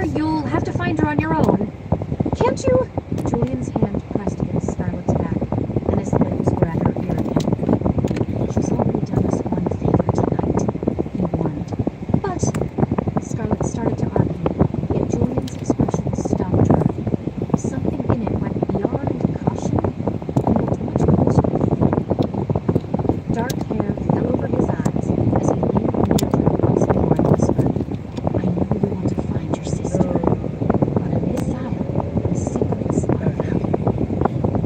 her, you'll have to find her on your own. Can't you? Julian's hand pressed against Scarlett's back, and his lips were at her ear again. She's already done us one favor tonight, he warned. But Scarlett started to argue, yet Julian's expression stopped her. Something in it went beyond caution and looked much closer to fear. Dark hair fell over his eyes as he leaned near to her once more and whispered, I know you want to find your sister, but on this isle, the secrets are valuable.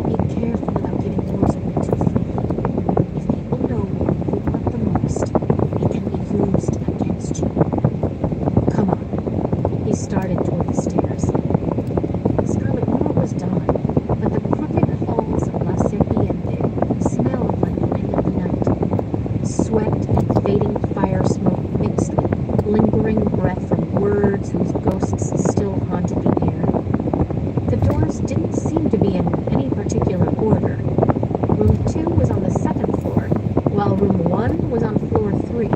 Be careful about giving yours away too freely. If people know what you want the most, it can be used against you. Come on. He started toward the stairs. Scarlett knew it was dawn, but the crooked halls of La Serpiente smelled like the end of the night. Sweat and fading fire smoke mixed with lingering breath from words whose ghosts still haunted the air. The doors didn't seem to be in any particular order. Room 2 was on the second floor, while room 1 was on floor 3.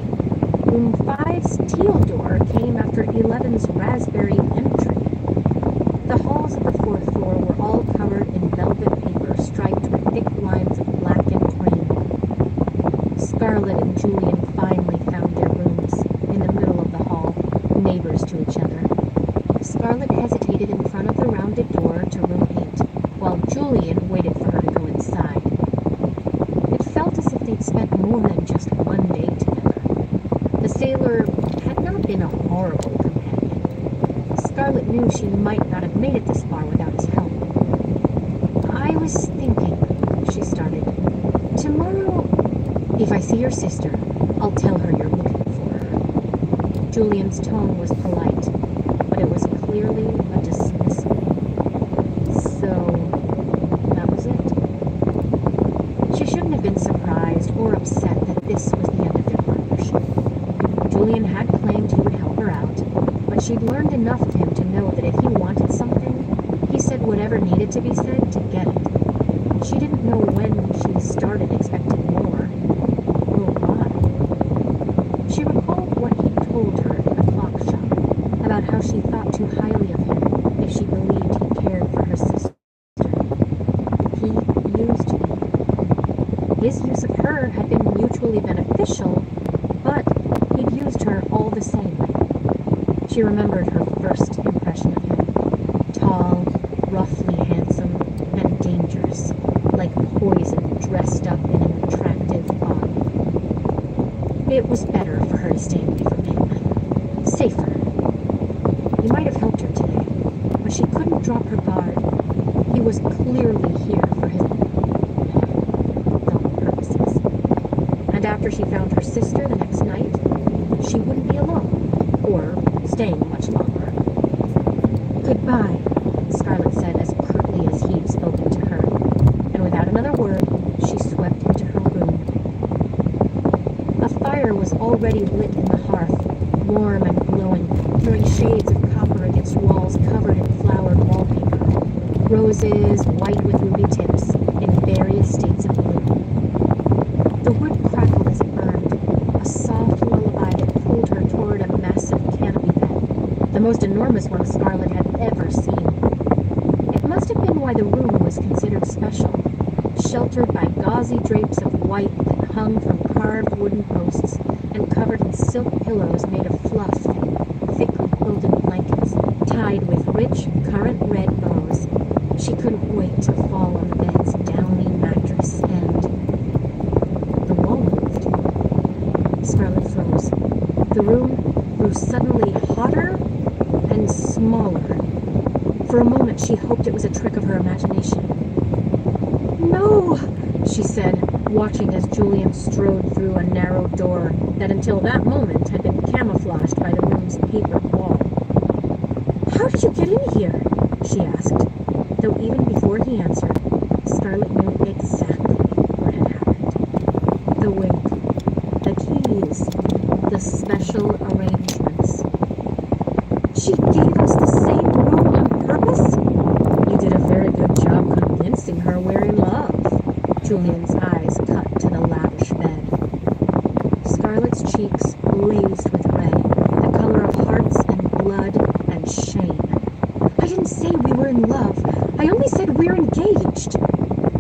Room 5's teal door came after 11's raspberry entry. The halls of the fourth floor were all covered in velvet paper striped with thick lines of black and cream. Scarlett and Julian finally found their rooms, in the middle of the hall, neighbors to each other. Scarlett hesitated in front of the rounded door to room 8, while Julian waited for her to go inside. It felt as if they'd spent more than just one day together. The sailor had not been a horrible companion. Scarlett knew she might not have made it this far without his help. I was thinking, she started, tomorrow, if I see your sister, I'll tell her you're looking for her. Julian's tone was polite, but it was clearly a dismissal. So, that was it. She shouldn't have been surprised or upset that this was the end of their partnership. Julian had claimed he would help her out, but she'd learned enough of him to know that if he wanted something, he said whatever needed to be said to get it. She didn't know when she started expecting more, or why. She recalled what he told her in the clock shop about how she thought too highly of him if she believed he cared for her sister. He used me. His use of her had been mutually beneficial, but he'd used her all the same. She remembered her first impression of him. Tall, roughly handsome, and dangerous, like poison dressed up in an attractive body. It was better for her to stay away from him. Safer. He might have helped her today, but she couldn't drop her guard. He was clearly here for his own purposes. And after she found her sister the next night, she wouldn't be alone, or staying much longer. Goodbye, Scarlett said as curtly as he'd spoken to her, and without another word, she swept into her room. A fire was already lit in the hearth, warm and glowing, throwing shades of copper against walls covered in flowered wallpaper. Roses, white with ruby tips, in various states of bloom. The wood crackled as it burned, a soft lullaby that pulled her toward a massive canopy bed, the most enormous one Scarlett had ever seen. It must have been why the room was considered special, sheltered by gauzy drapes of white that hung from carved wooden posts and covered in silk pillows made of fluff and thickly quilted blankets tied with rich, currant red bows. She couldn't wait to fall on the bed's downy mattress and... The wall moved. Scarlett froze. The room grew suddenly hotter and smaller. For a moment she hoped it was a trick of her imagination. No, she said, watching as Julian strode through a narrow door that until that moment had been camouflaged by the room's papered wall. How did you get in here? She asked, though even before he answered, Scarlett knew exactly what had happened. The wink, the keys, the special arrangements. She gave us the same room on purpose? You did a very good job convincing her we're in love. Julian's eyes cut to the lavish bed. Scarlett's cheeks blazed with red, the color of hearts and blood and and Shane. I didn't say we were in love. I only said we're engaged.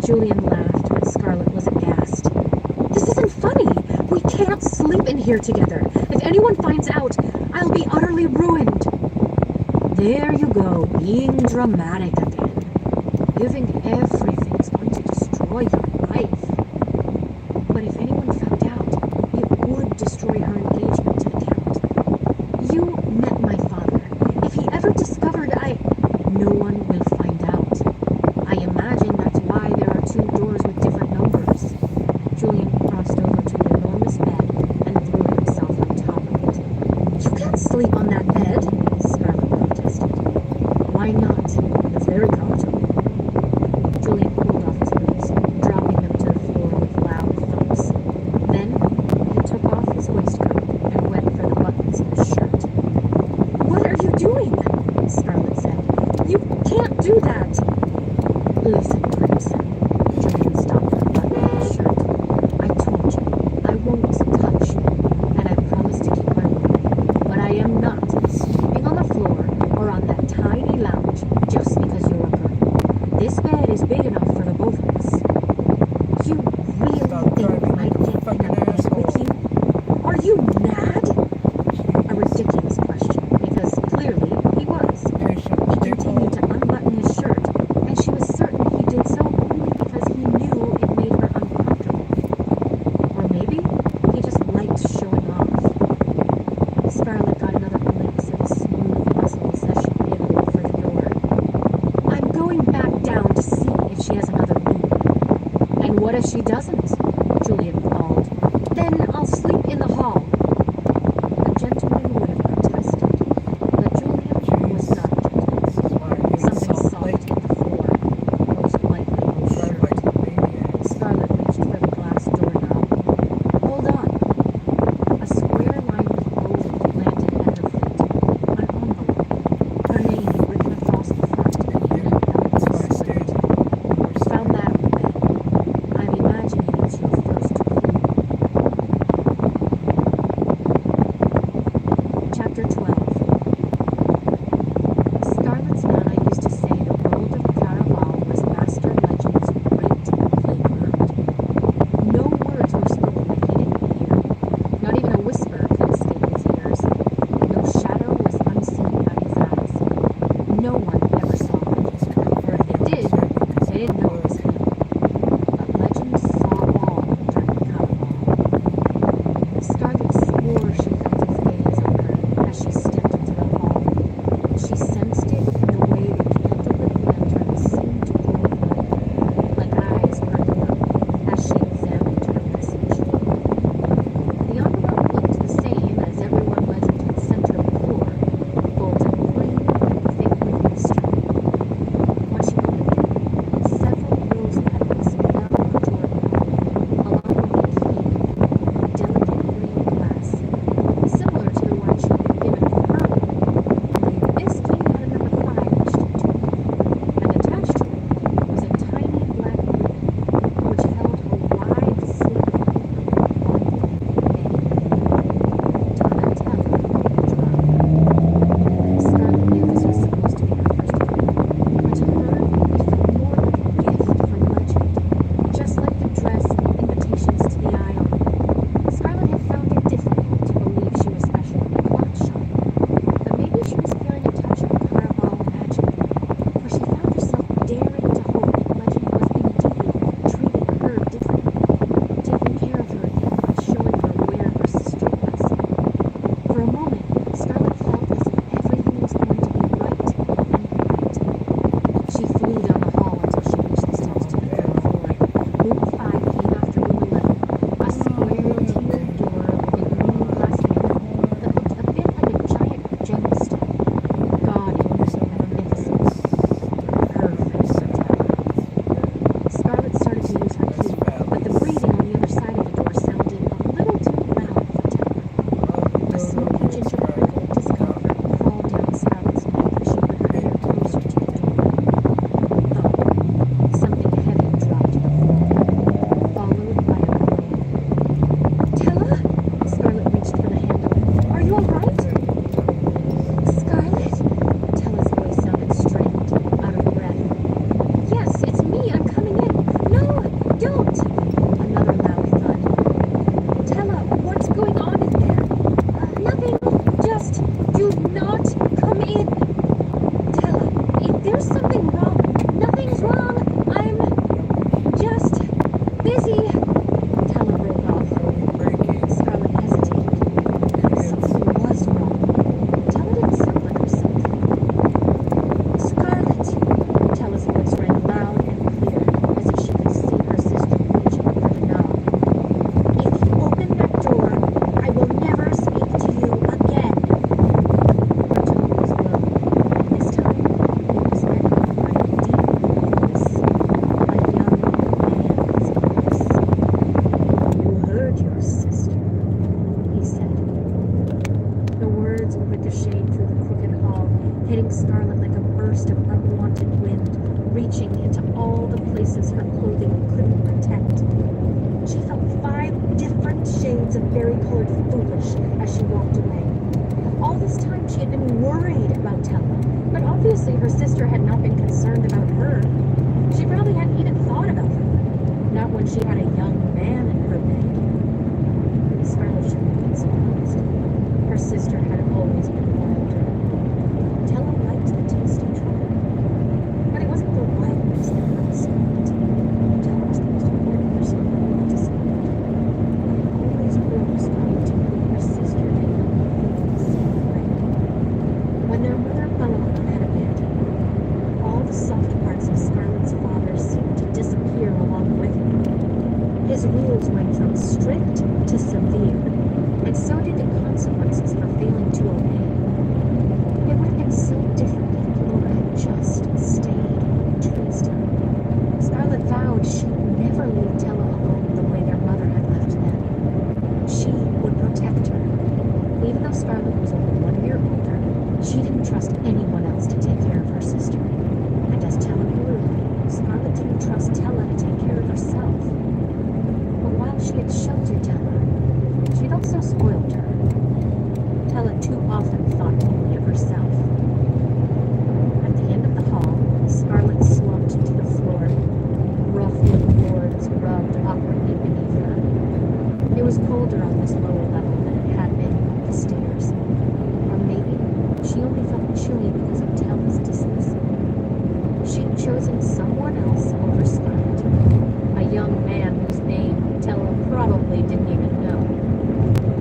Julian laughed, but Scarlett was aghast. This isn't funny. We can't sleep in here together. If anyone finds out, I'll be utterly ruined. There you go, being dramatic again. You think everything's going to destroy your life. But if anyone found out, it would destroy her engagement to the Count. You met my father. If he ever discovered no one will find out. I imagine that's why there are two doors with different numbers. Julian crossed over to an enormous bed and threw himself on top of it. You can't sleep on that bed, Scarlett protested. Why not? It's very comfortable. Julian pulled off his boots, dropping them to the floor with loud thumps. Then he took off his waistcoat and went for the buttons of his shirt. What are you doing? Scarlett said. You can't do that! Listen, Crimson. Julian stopped unbuttoning his shirt. I told you, I won't touch you, and I promise to keep my word. But I am not sleeping on the floor or on that tiny lounge just because you're a girl. This bed is big enough for the both of us. You really think I'd get in a bed with you? Are you mad? A ridiculous question, because clearly he was. He continued to unbutton his shirt, and she was certain he did so only because he knew it made her uncomfortable. Or maybe he just liked showing off. Scarlett got another glimpse of his smooth muscles as she made her way for the door. I'm going back down to see if she has another room. And what if she doesn't? Julian called. Then I'll sleep in the hall. A gentleman would have protested, but Julian was not a gentleman. Something soft hit the floor, most likely his shirt. Scarlett reached for the glass doorknob. Hold on. A square line of gold landed at her feet. An envelope. Her name written across the front in an elegant script. Found that on the bed. I'm imagining it's your first clue. heard your sister, he said. The words ricocheted through the crooked hall, hitting Scarlet like a burst of unwanted wind, reaching into all the places her clothing couldn't protect. She felt 5 different shades of berry-colored foolish as she walked away. All this time she had been worried about Tella, but obviously her sister had not been concerned about her. She probably hadn't even thought about her, not when she had a young man in her bed. Scarlet shouldn't have been surprised. Her sister had always been wilder. Tella liked the taste of trouble, but it wasn't the wildness that hurt Scarlet. Tella was the most important person in the world to Scarlet. It always hurt Scarlet to know her sister had not felt the same way. When their mother Bella had abandoned, all the soft parts of Scarlet's father seemed to disappear along with him. His rules went from strict to severe, and so did the consequences for failing to obey. It would have been so different if Flora had just stayed in Treestown. Scarlet vowed she'd never leave Tella alone the way their mother had left them. She would protect her. Even though Scarlet was only 1 year older, she didn't trust anyone else to take care of her sister. And as Tella grew, Scarlet didn't trust Tella to take care of herself. But while she had sheltered Tella, she'd also spoiled her. Tella too often thought only of herself. At the end of the hall, Scarlet slumped to the floor. Rough wooden boards rubbed awkwardly beneath her. It was colder on this lower level than it had been on the stairs. Or maybe she only felt chilly because of Tella's distance. She'd chosen someone else over Scarlet, a young man whose name Tella probably didn't even know.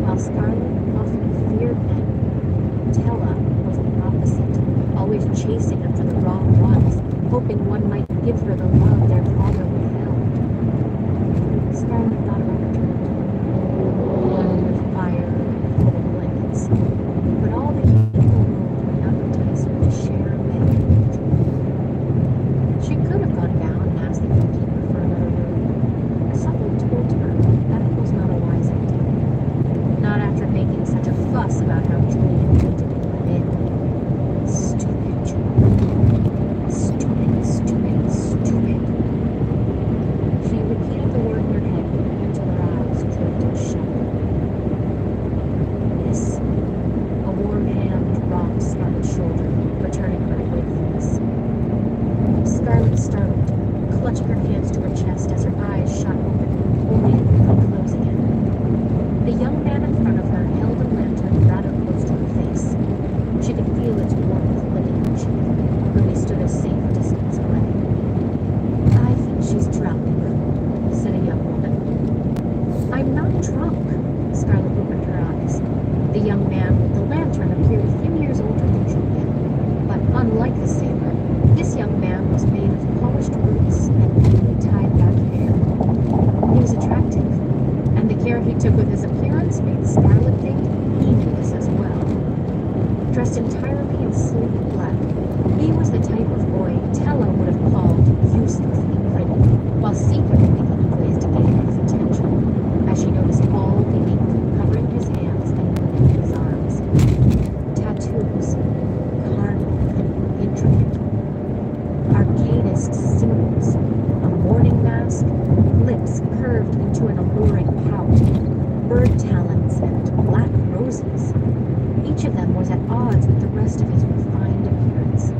While Scarlet often feared men, Tella was the opposite, always chasing after the wrong ones, hoping one might give her the love their father withheld. Scarlet thought about her warm with fire and full of blankets, but all the heat in the world would not entice her to share a bed with Julie. She could have gone down and asked the innkeeper for another room. Something told her that it was not a wise idea. Not after making such a fuss about how Julian needed to be let in. Stupid Julian. Stupid, stupid, stupid. She repeated the word in her head until her eyes drifted shut. This. A warm hand rocked Scarlet's shoulder, returning her wakefulness. Scarlet startled, clutching her hands to her chest as her eyes shot open, only to quickly close again. The young man in front of her held a lantern rather close to her face. She could feel its warmth licking her cheek, when they stood a safe distance away. I think she's drunk, said a young woman. I'm not drunk. Scarlet opened her eyes. The young man with the lantern appeared a few years older than Julia, but unlike the sailor, this young man was made of polished roots and neatly tied back hair. He was attractive, and the care he took with his appearance made Scarlet think he knew this as well. Dressed entirely in sleek black, he was the type of boy Tella would have called uselessly pretty, while secretly thinking ways to gain his attention, as she noticed all the ink covering his hands and his arms. Tattoos, carnal and intricate. Arcanist symbols, a mourning mask, lips curved into an alluring pout, bird talons, and black roses. Each of them was at odds with the rest of his refined appearance,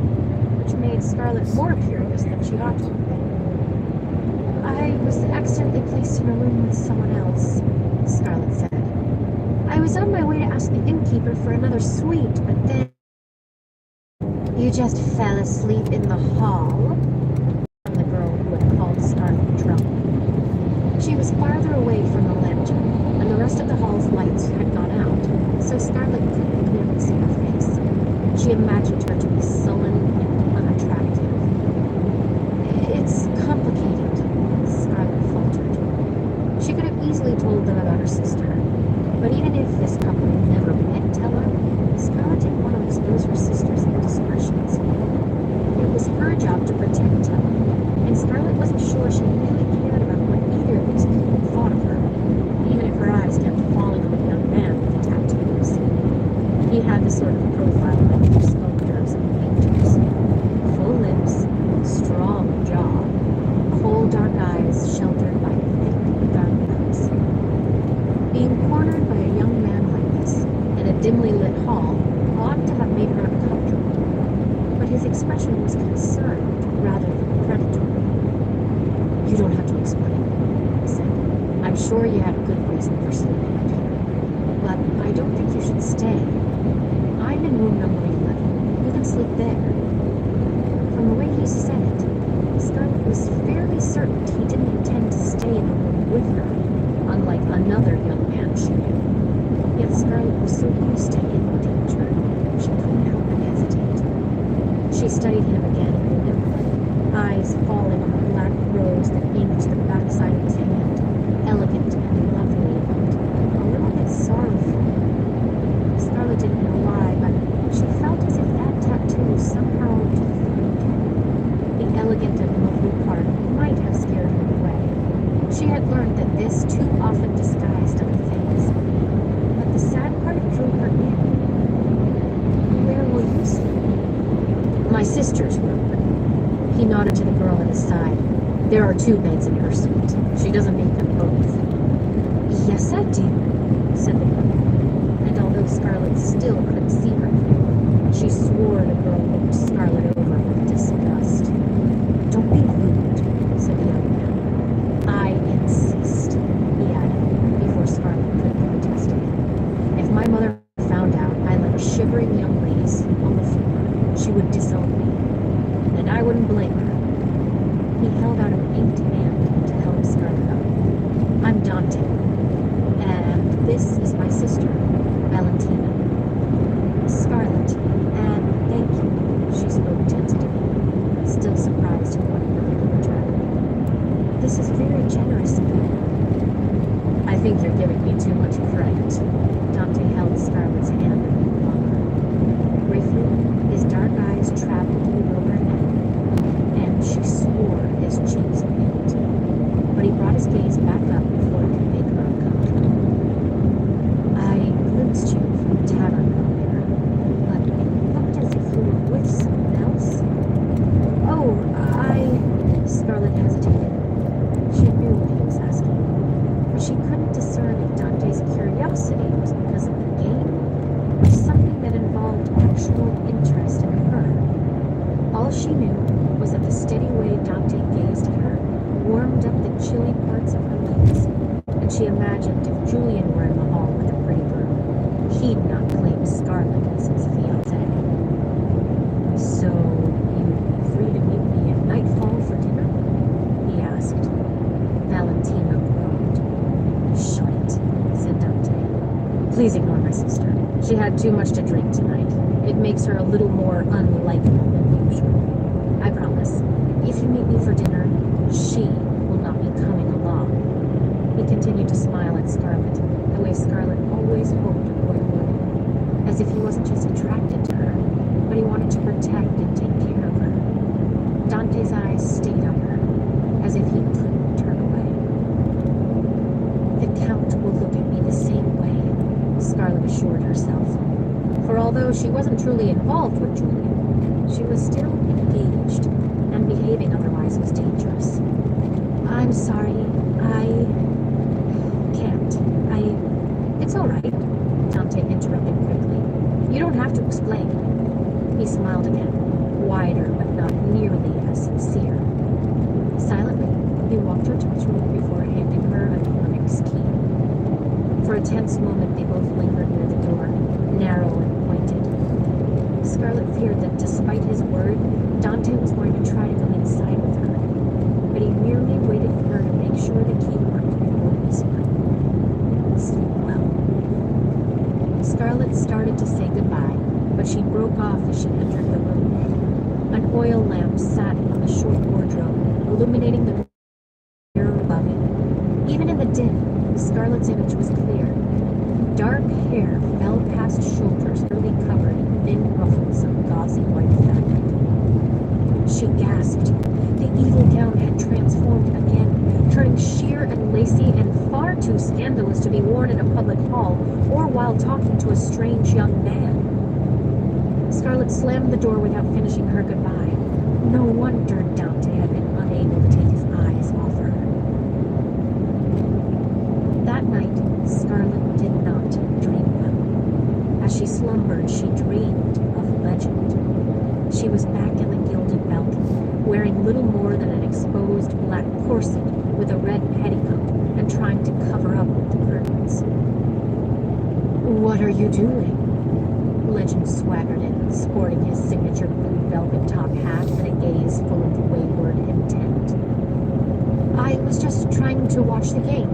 which made Scarlet more curious than she ought to have been. I was accidentally placed in a room with someone else, Scarlet said. I was on my way to ask the innkeeper for another suite, but then... You just fell asleep in the hall? From the girl who had called Scarlet drunk. She was farther away from the lantern, and the rest of the hall's lights had gone out, so Scarlet couldn't clearly see her face. She imagined her to be sullen and unattractive. It's complicated, Scarlet faltered. She could have easily told them about her sister, but even if this couple had never met Tella, Scarlet didn't want to expose her sister's indiscretions. It was her job to protect Tella, and Scarlet wasn't sure she really cared about what either of these people thought of her, even if her dimly lit hall ought to have made her uncomfortable, but his expression was concerned rather than predatory. "You don't have to explain," he said. "I'm sure you had a good reason for sleeping up here, but I don't think you should stay. I'm in room number 11. You can sleep there." From the way he said it, Scarlet was fairly certain he didn't intend to stay in the room with her, unlike another young man she knew. Yet Scarlet was so used to hidden danger, she couldn't help but hesitate. She studied him again moodily, eyes falling on the black rose that inked the backside of his hand, elegant and lovely, and a little bit sorrowful. Scarlet didn't know why, but she felt as if that tattoo somehow defined him. The elegant and lovely part might have scared him away. She had learned that this too often disguised other things. But the sad part drew her in. "Where will you sleep?" "My sister's room." He nodded to the girl at his side. "There are 2 beds in her suite. She doesn't need them both." "Yes, I do," said the girl. And although Scarlet still couldn't see her clearly, she swore the girl looked Scarlet over with disgust. "Don't be rude," said the young man. "I insist," he added, before Scarlet could protest again. "If my mother found out I let shivering young ladies on the floor, she would disown me. And I wouldn't blame her." He held out an inked hand to help Scarlet up. "I'm Dante, and this is my sister, Valentina." "Scarlet, and thank you," she spoke tentatively, still surprised at what another could return. "This is very generous of you." "I think you're giving me too much credit." Dante held Scarlet's hand a bit longer. Briefly, his dark eyes traveled over her head, and she swore his cheeks ached. But he brought his gaze back up before it could make her uncomfortable. "I glimpsed you from the tavern earlier, but it looked as if you were with someone else." "Oh, Scarlet hesitated. She knew what he was asking, but she couldn't discern if Dante's curiosity was because of the game or something that involved actual interest in her. All she knew was that the steady way Dante gazed at her warmed up the chilly parts of her lips, and she imagined if Julian were in the hall with a pretty girl, he'd not claim Scarlet as his fiancée. "So you'd be free to meet me at nightfall for dinner?" he asked. Valentina groaned. "Shut it," said Dante. "Please ignore my sister. She had too much to drink tonight. It makes her a little more unlikable than usual. I promise, if you meet me for dinner, she will not be coming along." He continued to smile at Scarlet, the way Scarlet always hoped a boy would, as if he wasn't just attracted to her, but he wanted to protect and take care of her. Dante's eyes stayed on her, as if he couldn't turn away. "The Count will look at me the same way," Scarlet assured herself. For although she wasn't truly involved with Julian, she was still engaged, and behaving otherwise was dangerous. "I'm sorry, I can't. It's all right," Dante interrupted quickly. "You don't have to explain." He smiled again, wider but not nearly as sincere. Silently, he walked her to his room before handing her an onyx key. For a tense moment, they both lingered near the door, narrow and pointed. Scarlet feared that despite his word, Dante was going to try to go inside with her, but he merely waited for her to make sure the key worked before whispering, "Sleep well." Scarlet started to say goodbye, but she broke off as she entered the room. An oil lamp sat on the short wardrobe, illuminating the mirror above it. Even in the dim, Scarlet's image was clear. Dark hair fell past shoulders, early covered in thin ruffles of gauzy white fabric. She gasped. The evil gown had transformed again, turning sheer and lacy and far too scandalous to be worn in a public hall or while talking to a strange young man. Scarlet slammed the door without finishing her goodbye. No wonder Dante had been unable to take his eyes off her. That night, Scarlet did not dream well. As she she slumbered, she dreamed of Legend. She was back in the gilded balcony, wearing little more than an exposed black corset with a red petticoat and trying to cover up with the curtains. "What are you doing?" Legend swaggered in, sporting his signature blue velvet top hat and a gaze full of wayward intent. "I was just trying to watch the game."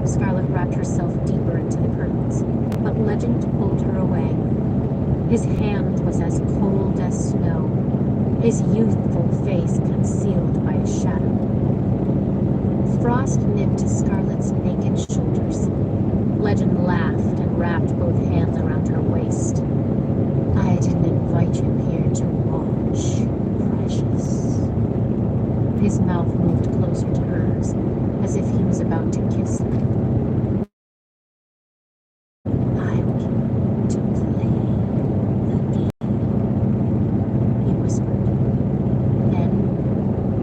Scarlet wrapped herself deeper into the curtains, but Legend pulled her away. His hand was as cold as snow, his youthful face concealed by a shadow. Frost knit to Scarlet's naked shoulders. Legend laughed and wrapped both hands around her waist. "I didn't invite you here to watch, precious." His mouth moved closer to hers, as if he was about to kiss her. "I'm here to play the game," he whispered. Then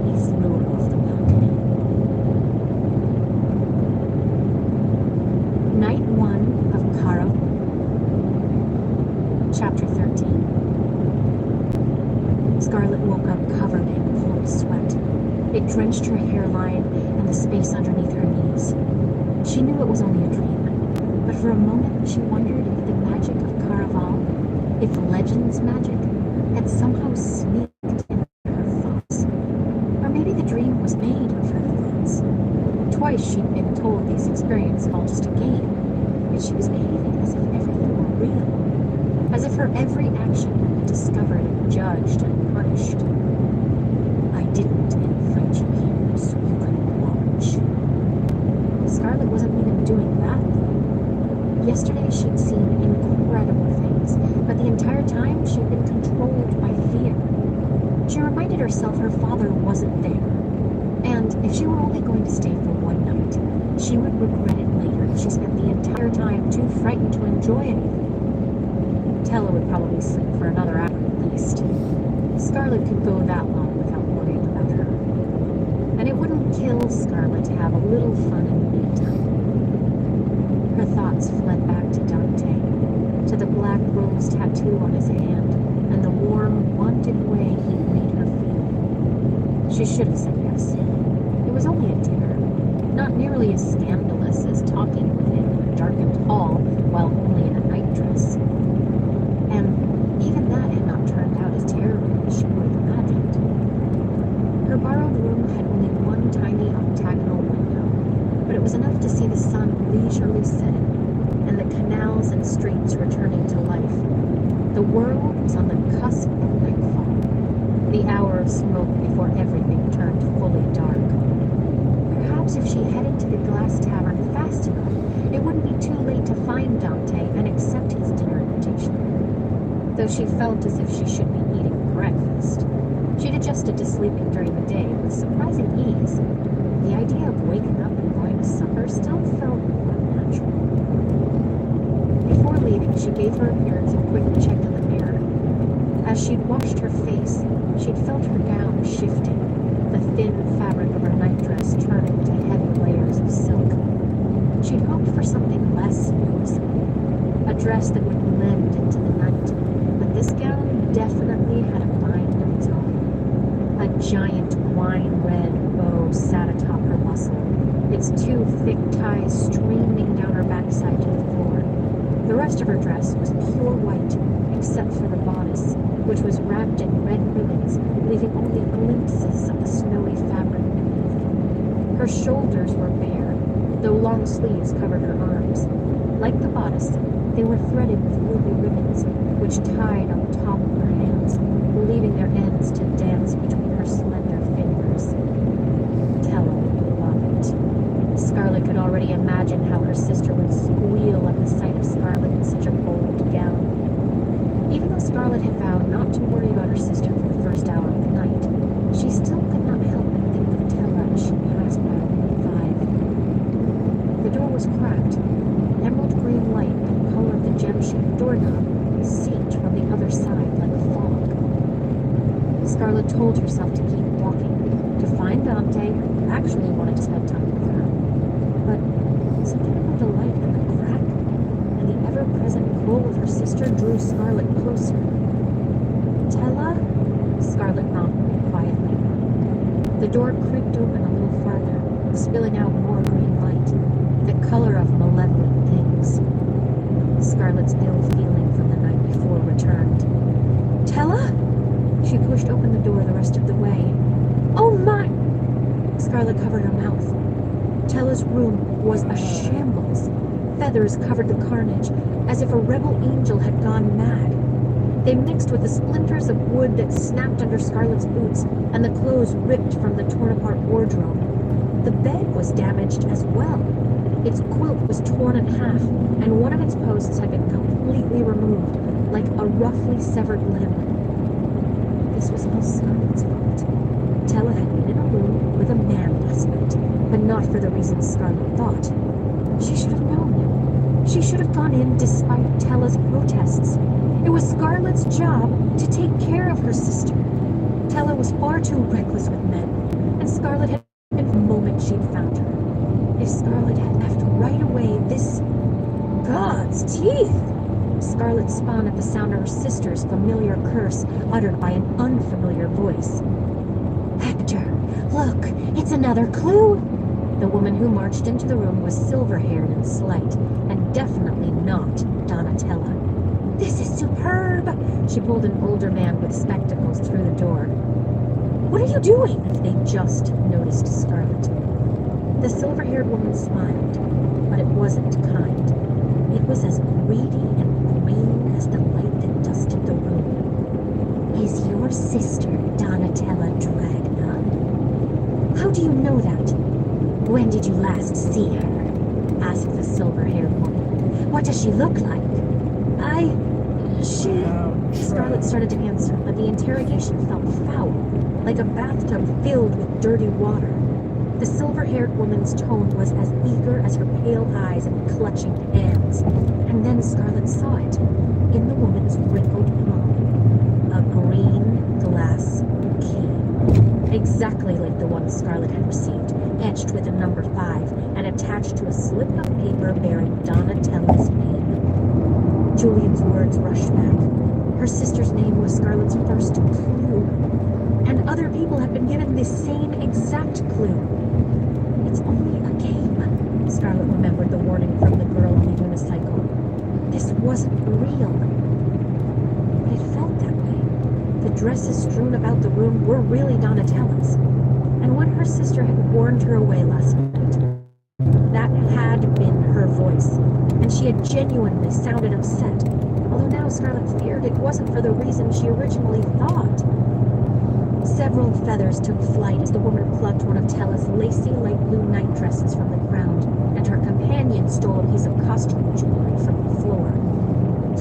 he threw her off the balcony. Night 1 of Kara. Chapter 13. Scarlet woke up covered in cold sweat. It drenched her hairline and the space underneath her knees. She knew it was only a dream, but for a moment she wondered if the magic of Caraval, if Legend's magic, had somehow sneaked into her thoughts. Or maybe the dream was made of her thoughts. Twice she'd been told these experiences were all just a game, yet she was behaving as if everything were real. As if her every action had been discovered and judged and punished. "I didn't invite you here so you could watch." Scarlet wasn't even doing that, though. Yesterday she'd seen incredible things, but the entire time she'd been controlled by fear. She reminded herself her father wasn't there, and if she were only going to stay for one night, she would regret it later if she spent the entire time too frightened to enjoy anything. Tella would probably sleep for another hour at least. Scarlet could go that long without worrying about her. And it wouldn't kill Scarlet to have a little fun in the meantime. Her thoughts fled back to Dante, to the black rose tattoo on his hand, and the warm, wanted way he'd made her feel. She should have said yes. It was only a dinner, not nearly as scandalous as talking with him in a darkened hall while only in a night dress. And even that had not turned out as terribly as she would have imagined. Her borrowed room had only one tiny octagonal window, but it was enough to see the sun leisurely setting, and the canals and streets returning to life. The world was on the cusp of nightfall, the hour of smoke before everything turned fully dark. Perhaps if she headed to the glass tavern fast enough, it wouldn't be too late to find Dante and accept his dinner invitation. Though she felt as if she should be eating breakfast. She'd adjusted to sleeping during the day with surprising ease. The idea of waking up and going to supper still felt unnatural. Before leaving, she gave her appearance a quick check in the mirror. As she'd washed her face, she'd felt her gown shifting, the thin fabric of her nightdress turning to heavy layers of silk. She'd hoped for something less noticeable, a dress that would blend into the night. But this gown definitely had a mind of its own. A giant wine-red bow sat atop her bustle, its two thick ties streaming down her backside to the floor. The rest of her dress was pure white, except for the bodice, which was wrapped in red ribbons, leaving only glimpses of the snowy fabric beneath. Her shoulders were bare, though long sleeves covered her arms. Like the bodice, they were threaded with ruby ribbons, which tied on top of her hands, leaving their ends to dance between her slender fingers. Tella would love it. Scarlet could already imagine how her sister would squeal at the sight of Scarlet in such a bold gown. Even though Scarlet had vowed not to worry about her sister for the first hour of the night, she still could not help but think of Tella as she passed by room 5. The door was cracked. Emerald green light and the color of the gem-shaped doorknob seeped from the other side like fog. Scarlet told herself to keep walking, to find Dante, who actually wanted to spend time with her. But something about the light and the crack, and the ever-present pull of Her sister drew Scarlet closer. Tella? Scarlet knocked quietly. The door creaked open a little farther, spilling out more green light, the color of malevolent things. Scarlet's ill feeling from the night before returned. Tella? She pushed open the door the rest of the way. Oh my! Scarlet covered her mouth. Tella's room was a shambles. Feathers covered the carnage, as if a rebel angel had gone mad. They mixed with the splinters of wood that snapped under Scarlet's boots and the clothes ripped from the torn-apart wardrobe. The bed was damaged as well. Its quilt was torn in half, and one of its posts had been completely removed, like a roughly severed limb. This was all Scarlet's fault. Tella had been in a room with a man last night, but not for the reasons Scarlet thought. She should have known. She should have gone in despite Tella's protests. It was Scarlet's job to take care of her sister. Tella was far too reckless with men, and Scarlet had been from the moment she'd found her. If Scarlet had left right away, this... God's teeth! Scarlet spun at the sound of her sister's familiar curse, uttered by an unfamiliar voice. Hector, look, it's another clue! The woman who marched into the room was silver-haired and slight, and definitely not Donatella. This is superb! She pulled an older man with spectacles through the door. What are you doing? They just noticed Scarlet. The silver-haired woman smiled, but it wasn't kind. It was as greedy and green as the light that dusted the room. Is your sister Donatella Dragna? How do you know that? When did you last see her? Asked the silver-haired woman. What does she look like? Scarlet started to answer, but the interrogation felt foul, like a bathtub filled with dirty water. The silver-haired woman's tone was as eager as her pale eyes and clutching hands. And then Scarlet saw it, in the woman's wrinkled palm. A green glass key. Exactly like the one Scarlet had received, etched with a number 5, and attached to a slip of paper bearing Donatella's name. Julian's words rushed back. Her sister's name was Scarlet's first clue. And other people had been given this same exact clue. It's only a game. Scarlet remembered the warning from the girl on the unicycle. This wasn't real. But it felt that way. The dresses strewn about the room were really Donatella's. And when her sister had warned her away last night, that had been her voice, and she had genuinely sounded upset, although now Scarlet feared it wasn't for the reason she originally thought. Several feathers took flight as the woman plucked one of Tella's lacy light blue night dresses from the ground, and her companion stole a piece of costume jewelry from the floor.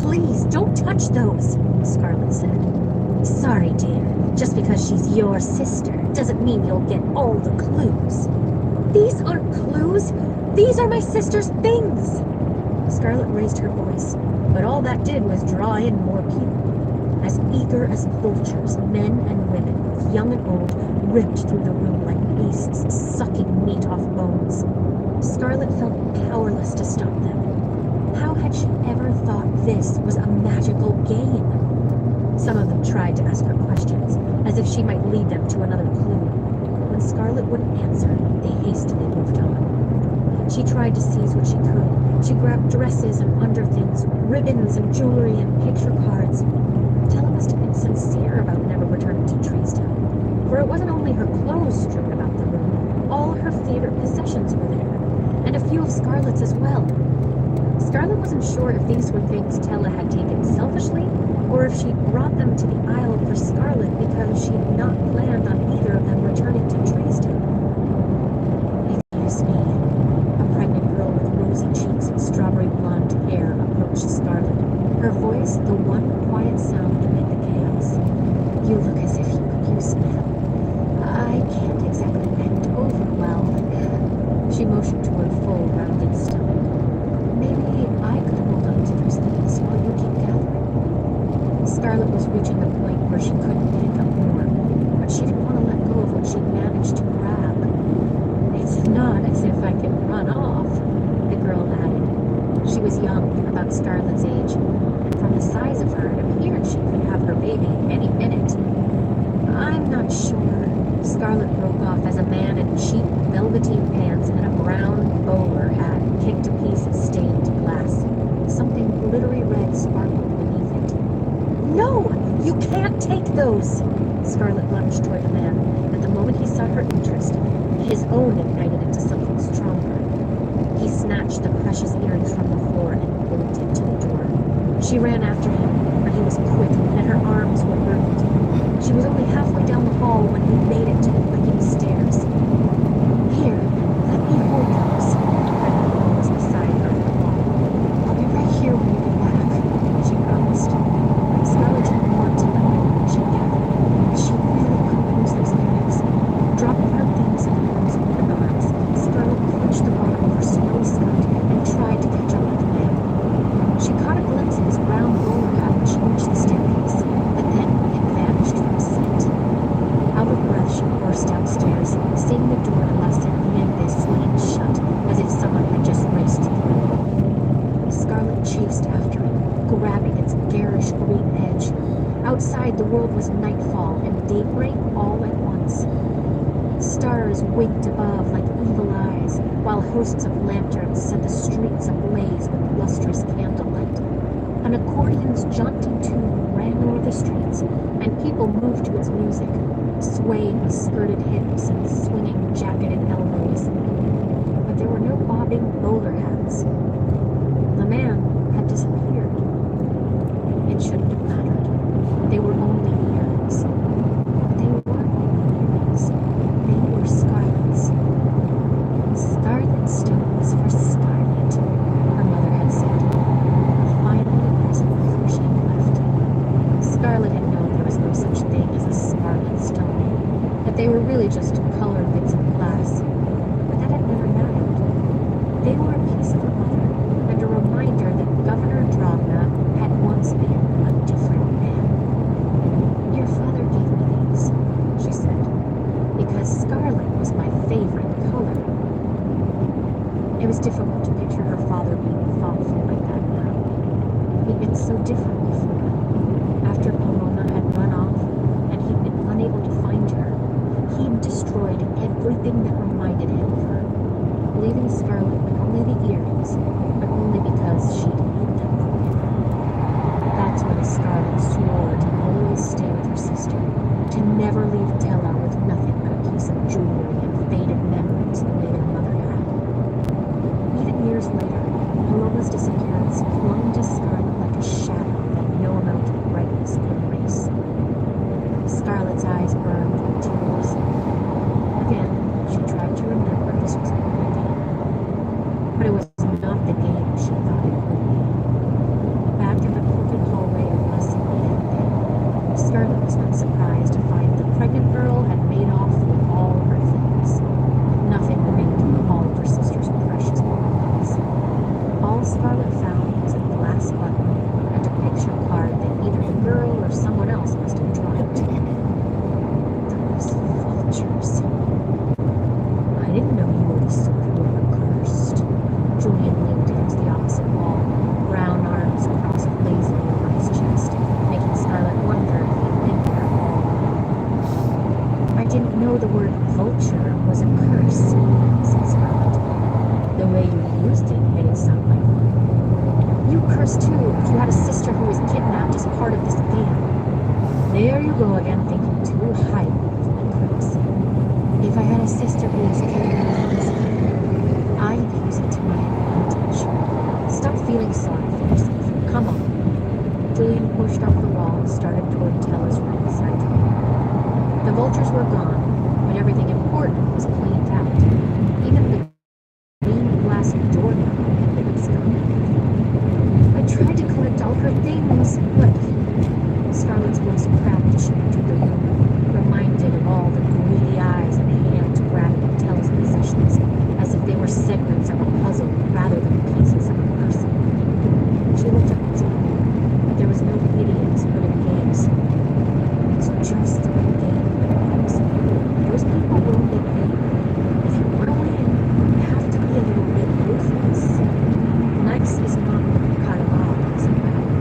Please, don't touch those, Scarlet said. Sorry, dear. Just because she's your sister doesn't mean you'll get all the clues. These aren't clues. These are my sister's things. Scarlet raised her voice, but all that did was draw in more people. As eager as vultures, men and women, both young and old, ripped through the room like beasts sucking meat off bones. Scarlet felt powerless to stop them. How had she ever thought this was a magical game? Some of them tried to ask her questions, as if she might lead them to another clue. When Scarlet wouldn't answer, they hastily moved on. She tried to seize what she could. She grabbed dresses and underthings, ribbons and jewelry and picture cards. Tella must have been sincere about never returning to Treestown, for it wasn't only her clothes strewn about the room. All her favorite possessions were there, and a few of Scarlet's as well. Scarlet wasn't sure if these were things Tella had taken selfishly, or if she'd brought them to the Isle for Scarlet because she'd not planned on either of them returning to Treestown. Excuse me. A pregnant girl with rosy cheeks and strawberry blonde hair approached Scarlet, her voice the one quiet sound amid the chaos. You look as if you could use some help. I can't exactly bend over well. She motioned toward a full, rounded stomach. Maybe I could hold on to those things while you keep gathering. Scarlet was reaching the point where she couldn't pick up more, but she didn't want to let go of what she'd managed to grab. It's not as if I can run off, the girl added. She was young, about Scarlet's age, and from the size of her, it appeared she could have her baby any minute. I'm not sure. Scarlet broke off as a man in cheap velveteen pants and a brown bowler hat kicked a piece of stained glass. Something glittery red sparkled beneath it. No! You can't take those! Scarlet lunged toward the man, but the moment he saw her interest, his own ignited into something stronger. He snatched the precious earrings from the floor and bolted to the door. She ran after him, but he was quick and her arms were burdened. She was only halfway down the hall when he made it to the rickety stairs. Here, let me hold those. Redmond was beside her in the hall. I'll be right here when you get back, she promised. Scarlet didn't want to let go. She gathered, but she really couldn't lose those earrings. Dropping her things in the rooms of her arms, Scarlet clutched the bottom of her snowy skirt and tried to catch up with the man. She caught a glimpse of his brown bowler hat when she reached the staircase, but then it vanished from sight. Out of breath, she burst downstairs, seeing the door to La Serpiente swinging shut as if someone had just raced through. Scarlet chased after it, grabbing its garish green edge. Outside, the world was nightfall and daybreak all at once. Stars winked above like evil eyes, while hosts of lanterns set the streets ablaze with lustrous candlelight. An accordion's jaunty tune rang over the streets, and people moved to its music, swaying with skirted hips and swinging jacketed elbows. But there were no bobbing bowler hats. The man had disappeared. It shouldn't have mattered. They were only earrings. But they weren't only earrings. They were Scarlet's. Scarlet stones for Scarlet, her mother had said. A final present before she had left. Scarlet had known there was no such thing as a scarlet stone, that they were really just colored bits of glass. But that had never mattered. They were a piece of her mother, and a reminder that Governor Drobna had once been a different man. Your father gave me these, she said, because scarlet was my favorite color. It was difficult to picture her father being thoughtful like that now. He'd been so different before. After Pomona had run off, and he'd been unable to find her, he'd destroyed everything that reminded him of her, leaving Scarlet with only the earrings, but only because she'd hid them from him. That's when Scarlet swore to always stay with her sister, to never leave Tella with nothing but a piece of jewelry and faded memories the way their mother had. Even years later, Paloma's disappearance clung to Scarlet like a shadow that no amount of brightness could erase. Scarlet's eyes burned with tears. Again, she tried to remember this was only a game. But it was not the game she thought it would be. Back in the crooked hallway of La Serpiente, Scarlet was not surprised to find the pregnant girl had made off with all her things. Nothing remained in the hall of her sister's precious belongings. All Scarlet found was a glass button and a picture card that either the girl or someone else must have dropped. Those vultures. I didn't know you were the sort who were cursed. Julian leaned against the opposite wall, brown arms crossed lazily over his chest, making Scarlet wonder if he'd been there all along. I didn't know the word vulture was a curse, said Scarlet. The way you used it made it sound like one. You curse too if you had a sister who was kidnapped as part of this game. There you go again, thinking too highly of my critics. If I had a sister who was kidnapped, I'd use it to my advantage. Stop feeling sorry for yourself. Come on. Julian pushed off the wall and started toward Tella's room beside her. The vultures were gone, but everything important was cleaned out. Even the green glass doorknob had been absconded. I tried to collect all her things, but... Scarlet's voice cracked as she entered the room, reminded of all the greedy eyes and hands grabbing at Tella's possessions, as if they were segments of a puzzle rather than pieces of a person. She looked up at Julian, but there was no pity in his hooded gaze. It's just a game, Rose. Those people will make me. If you want to win, you have to be a little bit ruthless. Nice is not what Carvalho is about.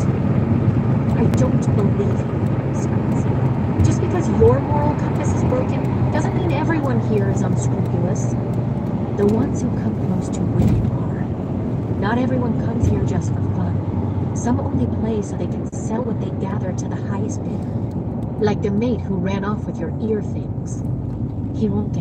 The ones who come close to winning are. Not everyone comes here just for fun. Some only play so they can sell what they gather to the highest bidder. Like the mate who ran off with your ear things. He won't get